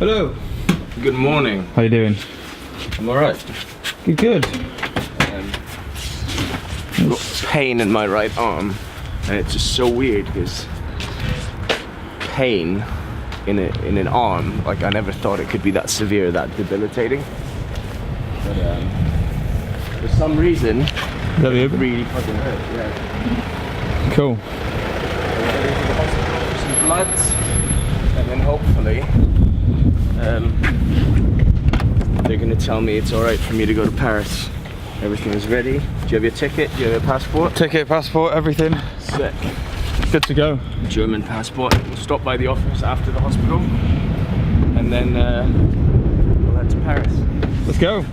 Hello. Good morning. How you doing? I'm alright. Good. I've got pain in my right arm, and it's just so weird because pain in an arm, like I never thought it could be that severe, that debilitating. But for some reason, it really fucking hurt. Yeah. Cool. Some bloods, and then hopefully they're gonna tell me it's alright for me to go to Paris. Everything is ready. Do you have your ticket? Do you have your passport? Ticket, passport, everything. Sick. Good to go. German passport. We'll stop by the office after the hospital, and then we'll head to Paris. Let's go.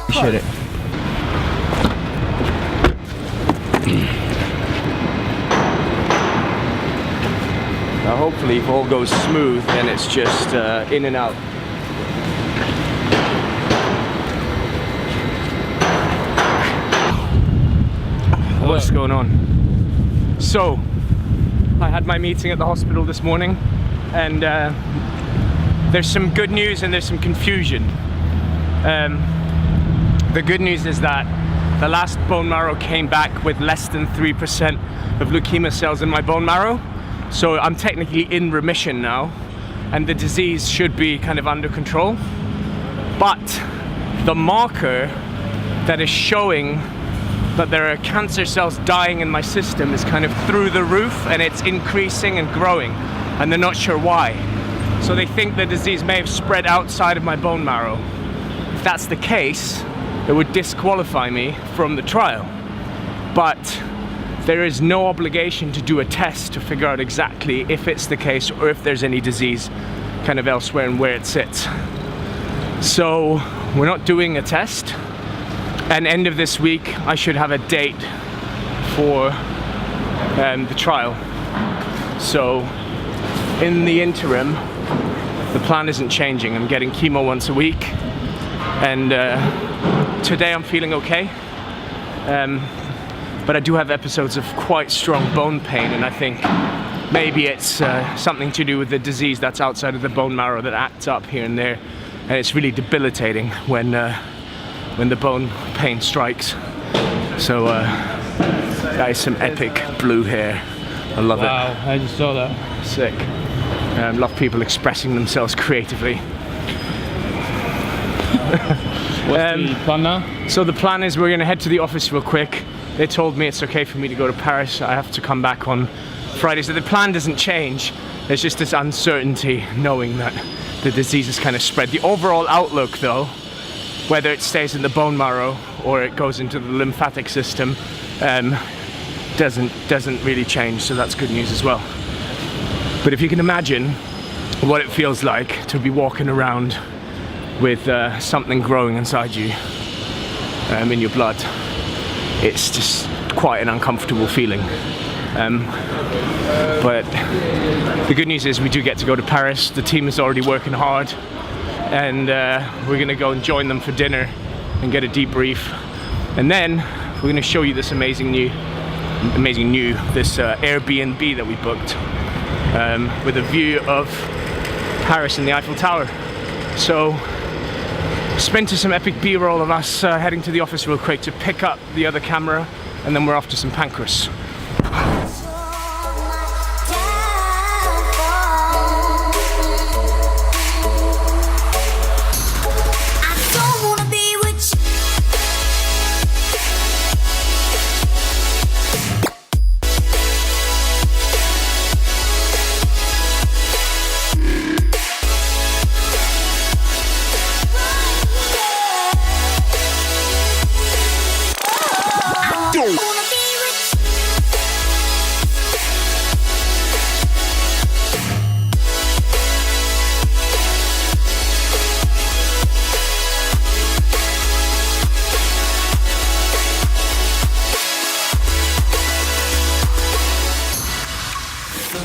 Appreciate it. Now hopefully if all goes smooth, then it's just in and out. What's going on? So, I had my meeting at the hospital this morning, and there's some good news and there's some confusion. The good news is that the last bone marrow came back with less than 3% of leukemia cells in my bone marrow. So I'm technically in remission now, and the disease should be kind of under control. But the marker that is showing that there are cancer cells dying in my system is kind of through the roof, and it's increasing and growing, and they're not sure why. So they think the disease may have spread outside of my bone marrow. If that's the case, it would disqualify me from the trial. But there is no obligation to do a test to figure out exactly if it's the case or if there's any disease kind of elsewhere and where it sits. So we're not doing a test, and end of this week I should have a date for the trial. So in the interim, the plan isn't changing. I'm getting chemo once a week, and today I'm feeling okay, but I do have episodes of quite strong bone pain, and I think maybe it's something to do with the disease that's outside of the bone marrow that acts up here and there, and it's really debilitating when the bone pain strikes. So that is some epic blue hair. I love it. Wow, I just saw that. Sick. Love people expressing themselves creatively. What's the plan now? So the plan is we're going to head to the office real quick. They told me it's okay for me to go to Paris. I have to come back on Friday. So the plan doesn't change. There's just this uncertainty knowing that the disease is kind of spread. The overall outlook though, whether it stays in the bone marrow or it goes into the lymphatic system, doesn't really change. So that's good news as well. But if you can imagine what it feels like to be walking around with something growing inside you, in your blood, it's just quite an uncomfortable feeling. But the good news is we do get to go to Paris. The team is already working hard, and we're gonna go and join them for dinner and get a debrief, and then we're gonna show you this amazing new Airbnb that we booked with a view of Paris and the Eiffel Tower. So sprint to some epic B-roll of us heading to the office real quick to pick up the other camera, and then we're off to St. Pancras.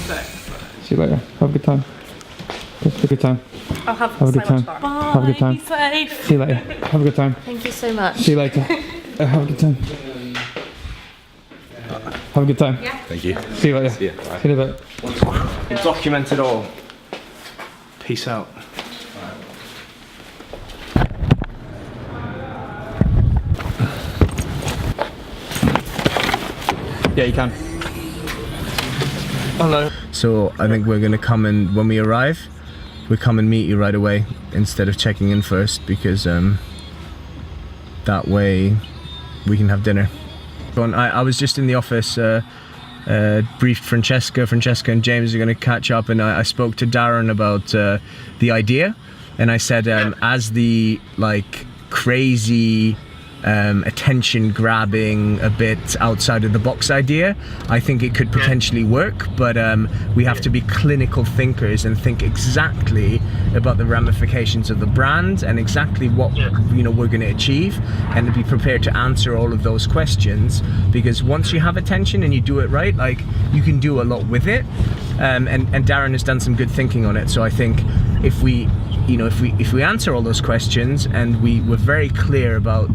See you later. Have a good time. Have a good time. I'll have Have a so good time. much fun. Have a good time. Be safe. See you later. Have a good time. Thank you so much. See you later. Have a good time. Have a good time. Yeah. Thank you. See you later. See ya. Bye. See you in a bit. Document it all. Peace out. Yeah, you can. Hello. So I think we're gonna come and when we arrive, we come and meet you right away instead of checking in first, because that way we can have dinner. I was just in the office, briefed Francesca and James are going to catch up, and I spoke to Darren about the idea, and I said as the like crazy attention grabbing, a bit outside of the box idea, I think it could potentially work, but we have to be clinical thinkers and think exactly about the ramifications of the brand and exactly what we're going to achieve, and to be prepared to answer all of those questions, because once you have attention and you do it right, like, you can do a lot with it, and Darren has done some good thinking on it. So I think if we answer all those questions and we're very clear about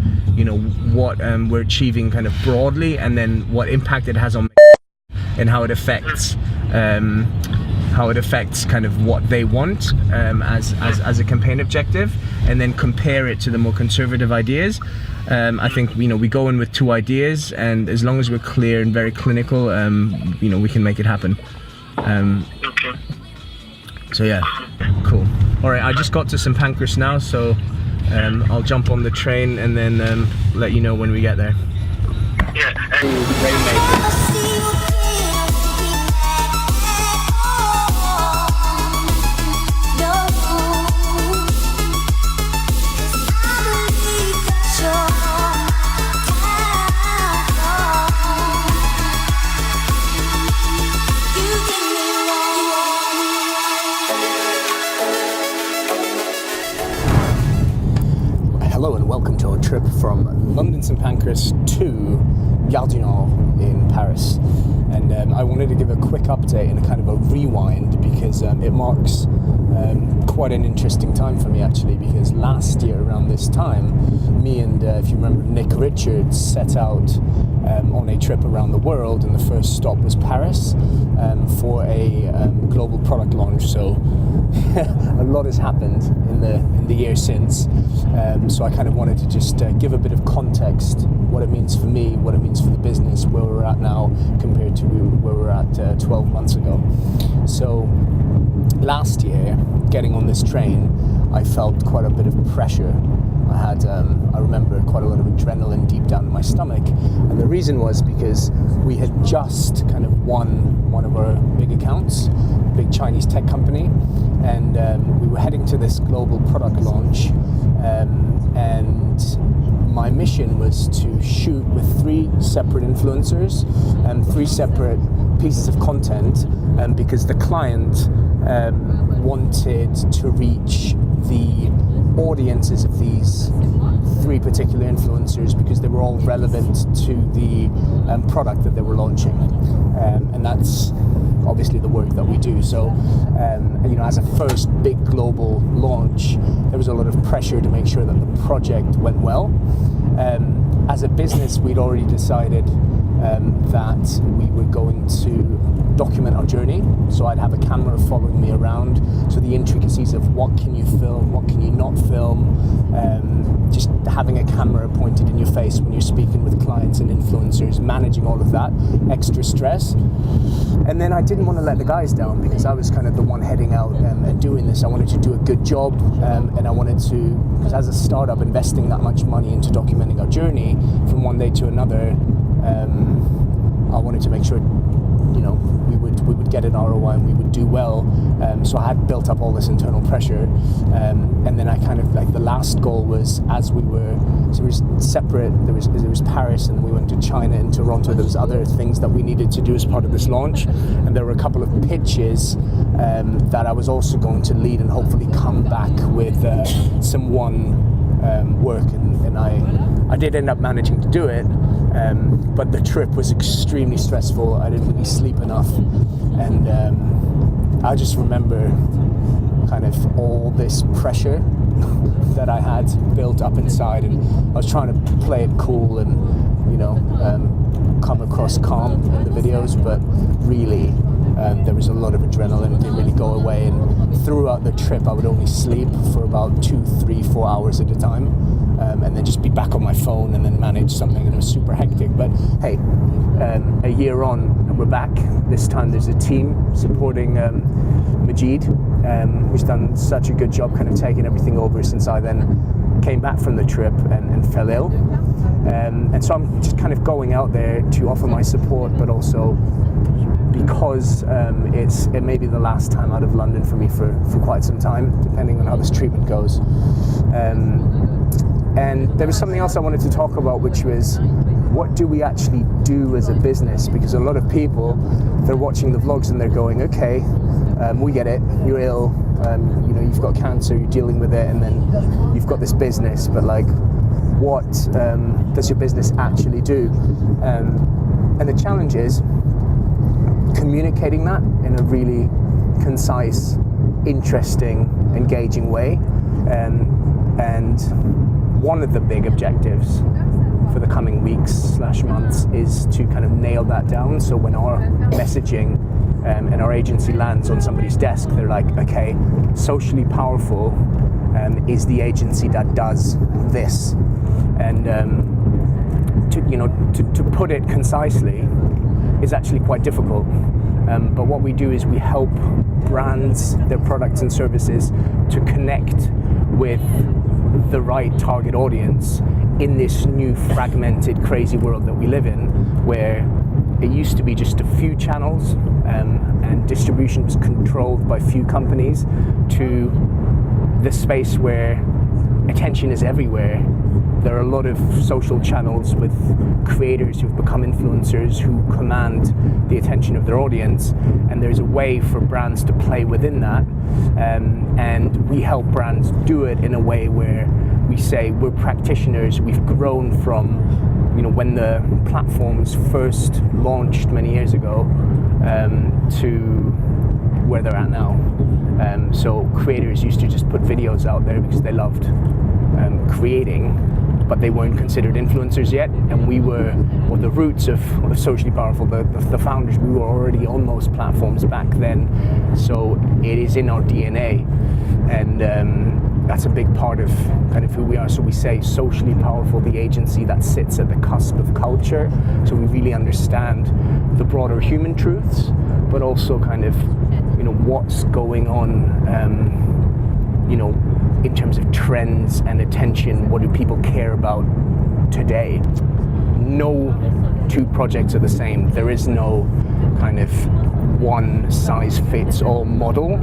what we're achieving kind of broadly, and then what impact it has on and how it affects kind of what they want as a campaign objective, and then compare it to the more conservative ideas. I think we go in with two ideas, and as long as we're clear and very clinical, we can make it happen. So yeah, cool. All right, I just got to St Pancras now, so I'll jump on the train and then let you know when we get there. Hello and welcome to our trip from London St Pancras to Gare du Nord in Paris. And I wanted to give a quick update and a kind of a rewind, because it marks quite an interesting time for me actually, because last year around this time, me and if you remember, Nick Richards set out on a trip around the world, and the first stop was Paris for a global product launch. So a lot has happened in the year since, so I kind of wanted to just give a bit of context, what it means for me, what it means for the business, where we're at now compared to where we're at 12 months ago. So last year, getting on this train, I felt quite a bit of pressure. I remember quite a lot of adrenaline deep down in my stomach, and the reason was because we had just kind of won one of our big accounts, a big Chinese tech company, and we were heading to this global product launch, and my mission was to shoot with 3 separate influencers and 3 separate pieces of content, because the client wanted to reach the audiences of these 3 particular influencers, because they were all relevant to the product that they were launching, and that's obviously the work that we do. So as a first big global launch, there was a lot of pressure to make sure that the project went well. As a business, we'd already decided that we were going to document our journey, so I'd have a camera following me around, so the intricacies of what can you film, what can you not film, just having a camera pointed in your face when you're speaking with clients and influencers, managing all of that, extra stress. And then I didn't want to let the guys down, because I was kind of the one heading out and doing this. I wanted to do a good job, and I wanted to, because as a startup, investing that much money into documenting our journey from one day to another, I wanted to make sure we would get an ROI and we would do well. So I had built up all this internal pressure, and then I kind of, like, the last goal was, as we were, so it was separate, there was Paris, and then we went to China and Toronto. There was other things that we needed to do as part of this launch, and there were a couple of pitches that I was also going to lead and hopefully come back with some work, and I did end up managing to do it. But the trip was extremely stressful. I didn't really sleep enough, and I just remember kind of all this pressure that I had built up inside, and I was trying to play it cool and, you know, come across calm in the videos, but really there was a lot of adrenaline. It didn't really go away, and throughout the trip I would only sleep for about 2, 3, 4 hours at a time, and then just be back on my phone and then manage something, and it was super hectic. But hey, a year on and we're back. This time there's a team supporting Majid, who's done such a good job kind of taking everything over since I then came back from the trip and fell ill. And so I'm just kind of going out there to offer my support, but also because it may be the last time out of London for me for quite some time, depending on how this treatment goes. And there was something else I wanted to talk about, which was, what do we actually do as a business? Because a lot of people, they're watching the vlogs and they're going, okay, we get it, you're ill, you know, you've got cancer, you're dealing with it, and then you've got this business, but like, what does your business actually do? And the challenge is communicating that in a really concise, interesting, engaging way. And one of the big objectives for the coming weeks/months is to kind of nail that down. So when our messaging and our agency lands on somebody's desk, they're like, okay, Socially Powerful is the agency that does this. And to put it concisely is actually quite difficult. But what we do is we help brands, their products and services, to connect with the right target audience in this new fragmented, crazy world that we live in, where it used to be just a few channels and distribution was controlled by few companies, to the space where attention is everywhere. There are a lot of social channels with creators who've become influencers who command the attention of their audience, and there's a way for brands to play within that, and we help brands do it in a way where we say we're practitioners. We've grown from, you know, when the platforms first launched many years ago to where they're at now. So creators used to just put videos out there because they loved creating, but they weren't considered influencers yet, and we were, or the roots of Socially Powerful, the founders, we were already on those platforms back then, so it is in our DNA, and that's a big part of kind of who we are. So we say Socially Powerful, the agency that sits at the cusp of culture, so we really understand the broader human truths, but also kind of, you know, what's going on, you know, in terms of trends and attention. What do people care about today? No two projects are the same. There is no kind of one size fits all model,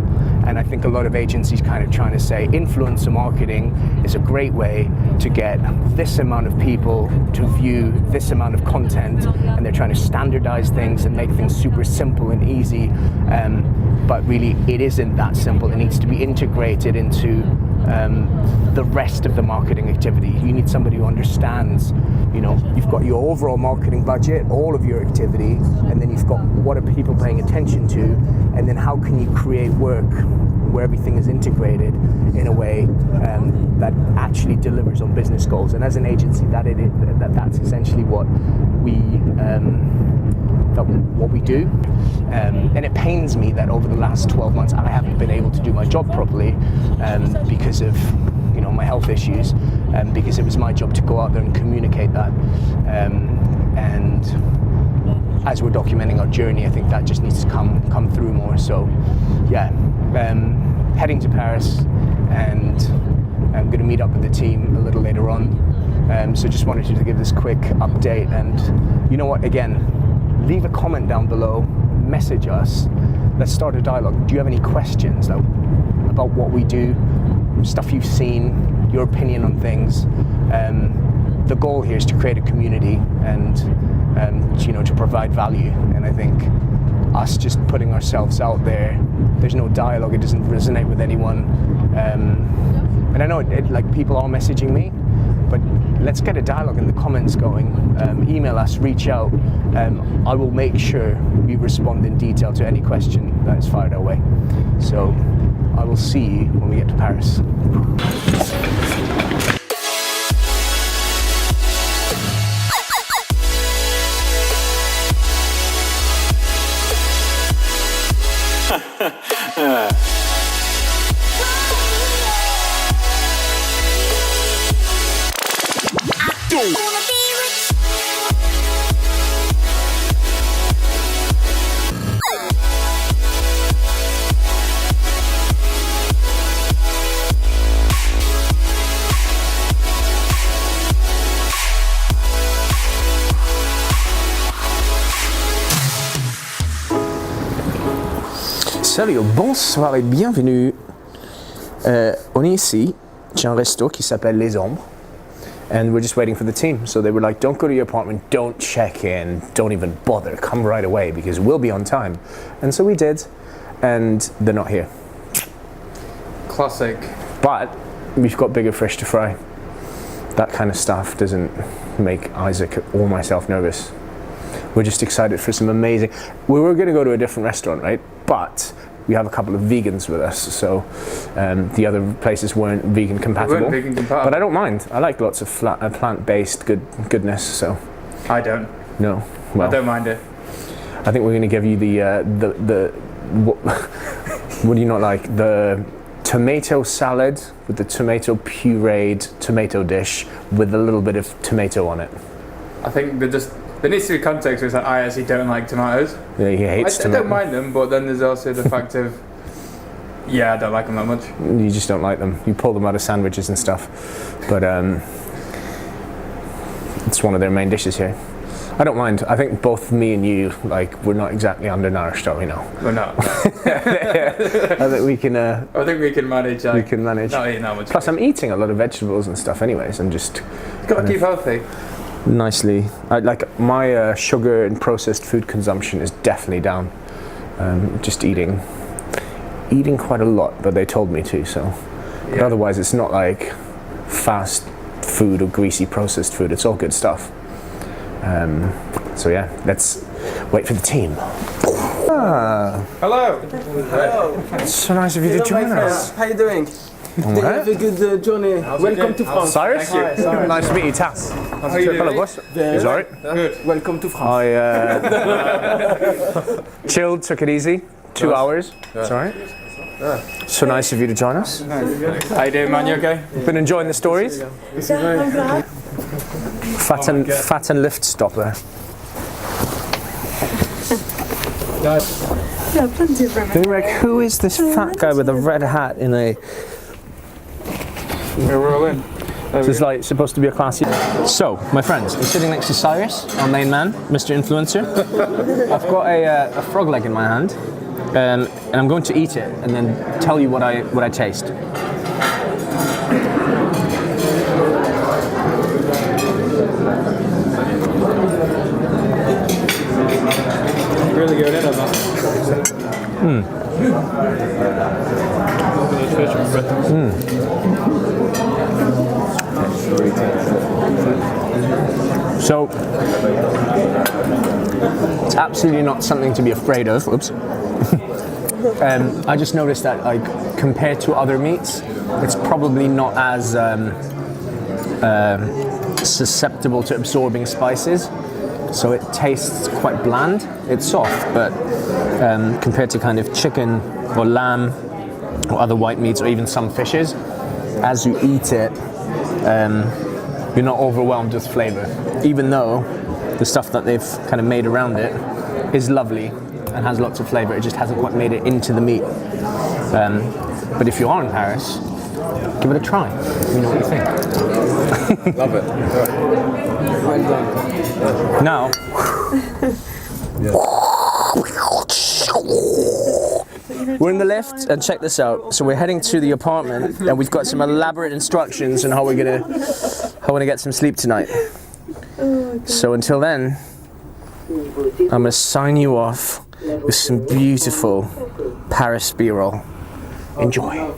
and I think a lot of agencies kind of trying to say influencer marketing is a great way to get this amount of people to view this amount of content, and they're trying to standardize things and make things super simple and easy, but really it isn't that simple. It needs to be integrated into the rest of the marketing activity. You need somebody who understands, you know, you've got your overall marketing budget, all of your activity, and then you've got what are people paying attention to, and then how can you create work where everything is integrated in a way that actually delivers on business goals. And as an agency, that's essentially what we do. And it pains me that over the last 12 months I haven't been able to do my job properly because of, you know, my health issues, because it was my job to go out there and communicate that. And as we're documenting our journey, I think that just needs to come through more. So yeah, heading to Paris, and I'm going to meet up with the team a little later on. So just wanted to give this quick update, and you know what, again, leave a comment down below, message us, let's start a dialogue. Do you have any questions about what we do, stuff you've seen, your opinion on things? The goal here is to create a community and you know, to provide value. And I think us just putting ourselves out there, there's no dialogue, it doesn't resonate with anyone. And I know like people are messaging me, but let's get a dialogue in the comments going. Email us, reach out. I will make sure we respond in detail to any question that is fired our way. So I will see you when we get to Paris. Salut, bonsoir et bienvenue. On est ici, j'ai un resto qui s'appelle Les Ombres, and we're just waiting for the team. So they were like, don't go to your apartment, don't check in, don't even bother, come right away because we'll be on time. And so we did, and they're not here. Classic. But we've got bigger fish to fry. That kind of stuff doesn't make Isaac or myself nervous. We're just excited for some amazing... We were going to go to a different restaurant, right? But we have a couple of vegans with us, so the other places weren't vegan compatible. But I don't mind. I like lots of plant-based goodness, so... I don't. No. Well, I don't mind it. I think we're going to give you the what do you not like? The tomato salad with the tomato pureed tomato dish with a little bit of tomato on it. I think there needs to be context where it's like, I actually don't like tomatoes. Yeah, he hates I don't mind them, but then there's also the fact of, yeah, I don't like them that much. You just don't like them. You pull them out of sandwiches and stuff. But it's one of their main dishes here. I don't mind. I think both me and you, like, we're not exactly undernourished, are we now? We're not. I think we can... I think we can manage. Like, we can manage. Not eating that much. Plus, I'm eating a lot of vegetables and stuff anyways. I'm just... You've got to keep healthy. Nicely. Like, my sugar and processed food consumption is definitely down. Just eating quite a lot, but they told me to, so... Yeah. But otherwise, it's not like fast food or greasy processed food. It's all good stuff. So yeah, let's wait for the team. Hello. Hello. It's so nice of you to join us. How you doing? Did you have a good journey? Welcome to France. Cyrus? Hi, Nice to meet you, Tass. How are you doing? Hello, boss. It's alright. Good. Welcome to France. I chilled, took it easy. 2 hours. It's alright. So nice of you to join us. How you doing, man? You okay? Been enjoying the stories? Fat and lift stopper. Yeah, plenty of room. Who is this fat guy with a red hat in a... We're all in. This is like supposed to be a classy... So, my friends, I'm sitting next to Cyrus, our main man, Mr. Influencer. I've got a frog leg in my hand, and I'm going to eat it and then tell you what I taste. Really going in on that. So, it's absolutely not something to be afraid of. Oops. I just noticed that, like, compared to other meats, it's probably not as susceptible to absorbing spices. So it tastes quite bland. It's soft, but compared to kind of chicken or lamb or other white meats or even some fishes, as you eat it, you're not overwhelmed with flavor. Even though the stuff that they've kind of made around it is lovely and has lots of flavor, it just hasn't quite made it into the meat. But if you are in Paris, give it a try. Let me know what you think. Love it. Well done. Now, we're in the lift, and check this out. So we're heading to the apartment, and we've got some elaborate instructions on how we're gonna get some sleep tonight. So until then, I'm gonna sign you off with some beautiful Paris B-roll. Enjoy.